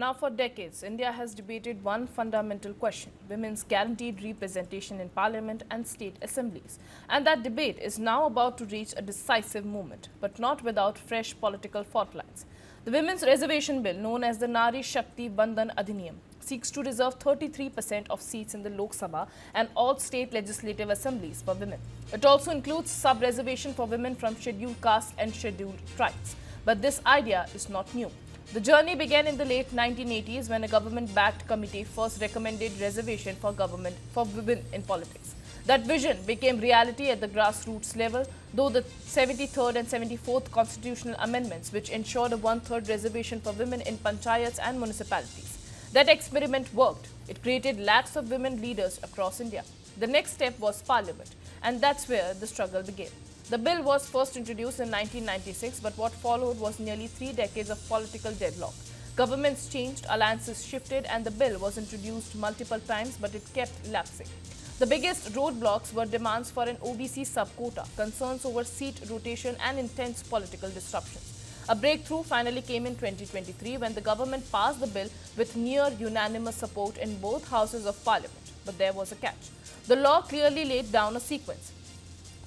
Now, for decades, India has debated one fundamental question: women's guaranteed representation in parliament and state assemblies. And that debate is now about to reach a decisive moment, but not without fresh political fault lines. The Women's Reservation Bill, known as the Nari Shakti Bandhan Adhiniyam, seeks to reserve 33% of seats in the Lok Sabha and all state legislative assemblies for women. It also includes sub-reservation for women from scheduled castes and scheduled tribes. But this idea is not new. The journey began in the late 1980s when a government-backed committee first recommended reservation for women in politics. That vision became reality at the grassroots level, though the 73rd and 74th constitutional amendments, which ensured a one-third reservation for women in panchayats and municipalities. That experiment worked. It created lakhs of women leaders across India. The next step was Parliament, and that's where the struggle began. The bill was first introduced in 1996, but what followed was nearly 3 decades of political deadlock. Governments changed, alliances shifted, and the bill was introduced multiple times, but it kept lapsing. The biggest roadblocks were demands for an OBC sub-quota, concerns over seat rotation, and intense political disruptions. A breakthrough finally came in 2023 when the government passed the bill with near unanimous support in both houses of parliament. But there was a catch. The law clearly laid down a sequence.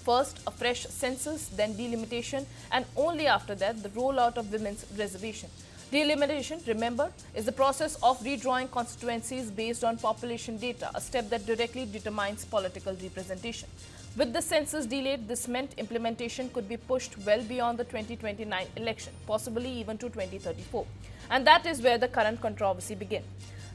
First, a fresh census, then delimitation, and only after that, the rollout of women's reservation. Delimitation, remember, is the process of redrawing constituencies based on population data, a step that directly determines political representation. With the census delayed, this meant implementation could be pushed well beyond the 2029 election, possibly even to 2034. And that is where the current controversy began.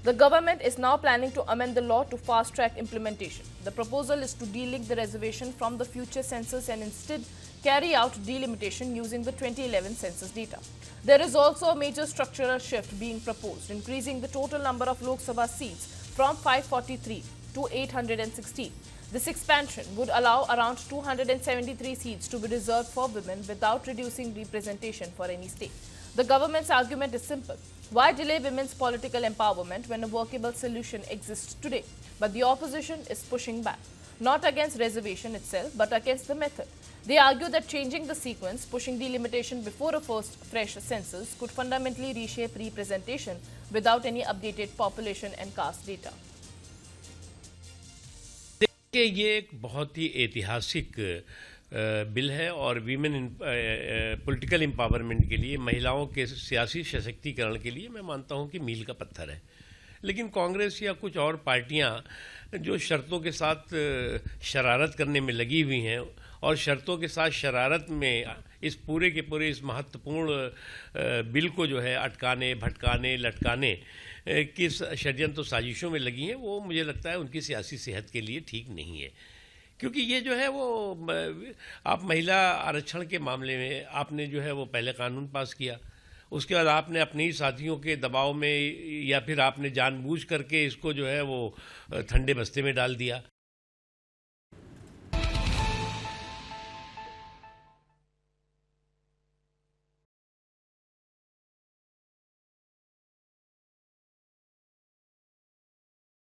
The government is now planning to amend the law to fast-track implementation. The proposal is to delink the reservation from the future census and instead carry out delimitation using the 2011 census data. There is also a major structural shift being proposed, increasing the total number of Lok Sabha seats from 543 to 816. This expansion would allow around 273 seats to be reserved for women without reducing representation for any state. The government's argument is simple. Why delay women's political empowerment when a workable solution exists today? But the opposition is pushing back, not against reservation itself, but against the method. They argue that changing the sequence, pushing delimitation before a first fresh census, could fundamentally reshape representation without any updated population and caste data. देखिए, ये एक बहुत ही ऐतिहासिक bill है और women political empowerment के लिए, महिलाओं के सियासी सशक्तिकरण के लिए मैं मानता हूं कि मील का पत्थर है। लेकिन कांग्रेस या कुछ और पार्टियां जो शर्तों के साथ शरारत करने में लगी हुई हैं और शर्तों के साथ शरारत में इस पूरे के पूरे इस महत्वपूर्ण बिल को जो है अटकाने, भटकाने, लटकाने की षड्यंत्र साजिशों में लगी हैं, वो मुझे लगता है उनकी सियासी सेहत के लिए ठीक नहीं है। क्योंकि ये जो है वो आप महिला आरक्षण के मामले में आपने जो है वो पहले कानून पास किया, उसके बाद आपने अपने ही साथियों के दबाव में या फिर आपने जानबूझ करके इसको जो है वो ठंडे बस्ते में डाल दिया।